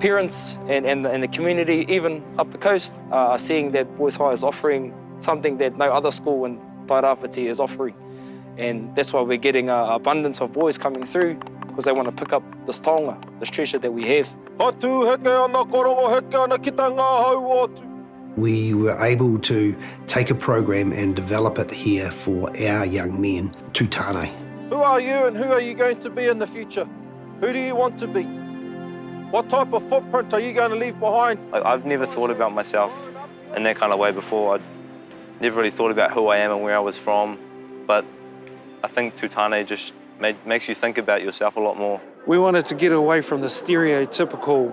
parents and the community, even up the coast, are seeing that Boys High is offering something that no other school in Tairāwhiti is offering. And that's why we're getting an abundance of boys coming through, because they want to pick up this taonga, this treasure that we have. We were able to take a program and develop it here for our young men, tūtāne. Who are you and who are you going to be in the future? Who do you want to be? What type of footprint are you going to leave behind? I've never thought about myself in that kind of way before. I never really thought about who I am and where I was from, but I think tūtāne just makes you think about yourself a lot more. We wanted to get away from the stereotypical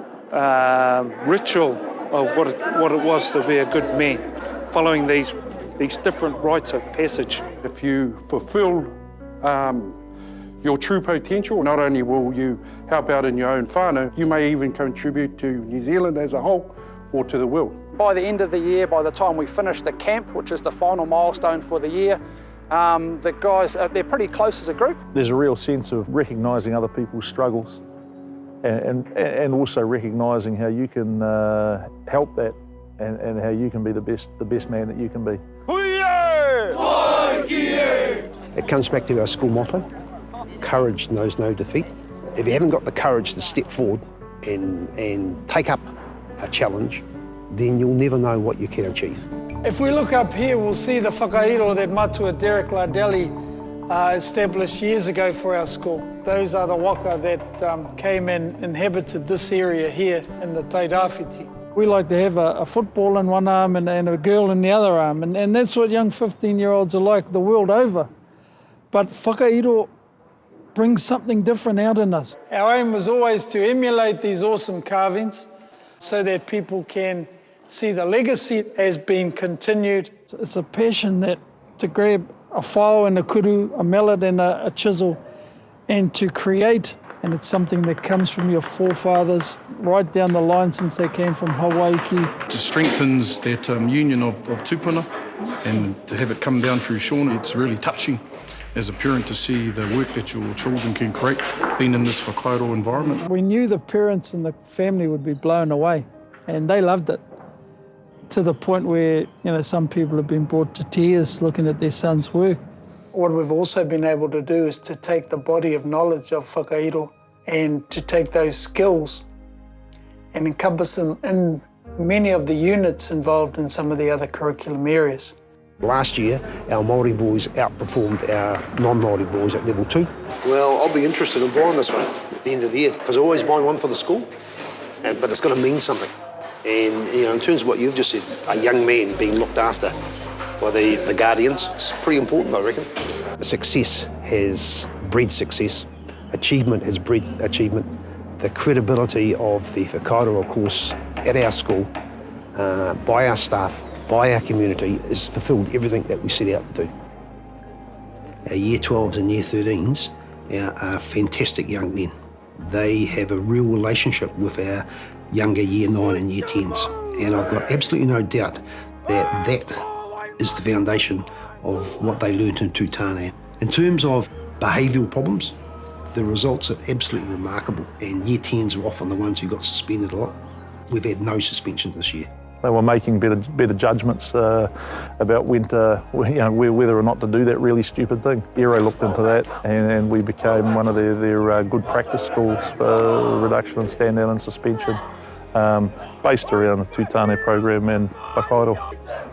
ritual of what it was to be a good man, following these different rites of passage. If you fulfil your true potential, not only will you help out in your own whānau, you may even contribute to New Zealand as a whole or to the world. By the end of the year, by the time we finish the camp, which is the final milestone for the year, the guys, they're pretty close as a group. There's a real sense of recognising other people's struggles and also recognising how you can help that and how you can be the best man that you can be. It comes back to our school motto, courage knows no defeat. If you haven't got the courage to step forward and take up a challenge, then you'll never know what you can achieve. If we look up here, we'll see the whakairo that Matua Derek Lardeli established years ago for our school. Those are the waka that came and inhabited this area here in the Tairāwhiti. We like to have a football in one arm and a girl in the other arm, and that's what young 15-year-olds are like the world over. But whakairo brings something different out in us. Our aim was always to emulate these awesome carvings so that people can see the legacy has been continued. It's a passion that to grab a whao and a kuru, a mallet and a chisel, and to create. And it's something that comes from your forefathers right down the line since they came from Hawaii. It strengthens that union of tupuna, and to have it come down through Shauna, it's really touching as a parent to see the work that your children can create being in this whakairo environment. We knew the parents and the family would be blown away, and they loved it, to the point where some people have been brought to tears looking at their son's work. What we've also been able to do is to take the body of knowledge of whakairo and to take those skills and encompass them in many of the units involved in some of the other curriculum areas. Last year, our Māori boys outperformed our non-Māori boys at level 2. Well, I'll be interested in buying this one at the end of the year, because I always buy one for the school, but it's got to mean something. And in terms of what you've just said, a young man being looked after by the guardians, it's pretty important, I reckon. Success has bred success. Achievement has bred achievement. The credibility of the whakairo course at our school, by our staff, by our community, has fulfilled everything that we set out to do. Our Year 12s and Year 13s are fantastic young men. They have a real relationship with our younger Year 9 and Year 10s. And I've got absolutely no doubt that that is the foundation of what they learnt in tūtāne. In terms of behavioural problems, the results are absolutely remarkable, and Year 10s are often the ones who got suspended a lot. We've had no suspensions this year. They were making better judgments about when to, whether or not to do that really stupid thing. Aero looked into that, and we became one of their good practice schools for reduction in stand-down and suspension, based around the tūtāne program and whakairo.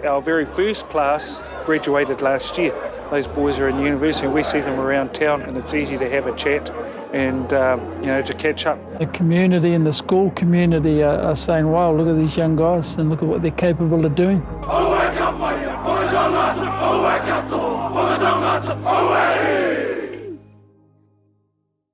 Our very first class graduated last year. Those boys are in university. We see them around town, and it's easy to have a chat and to catch up. The community and the school community are saying, wow, look at these young guys and look at what they're capable of doing. Oh,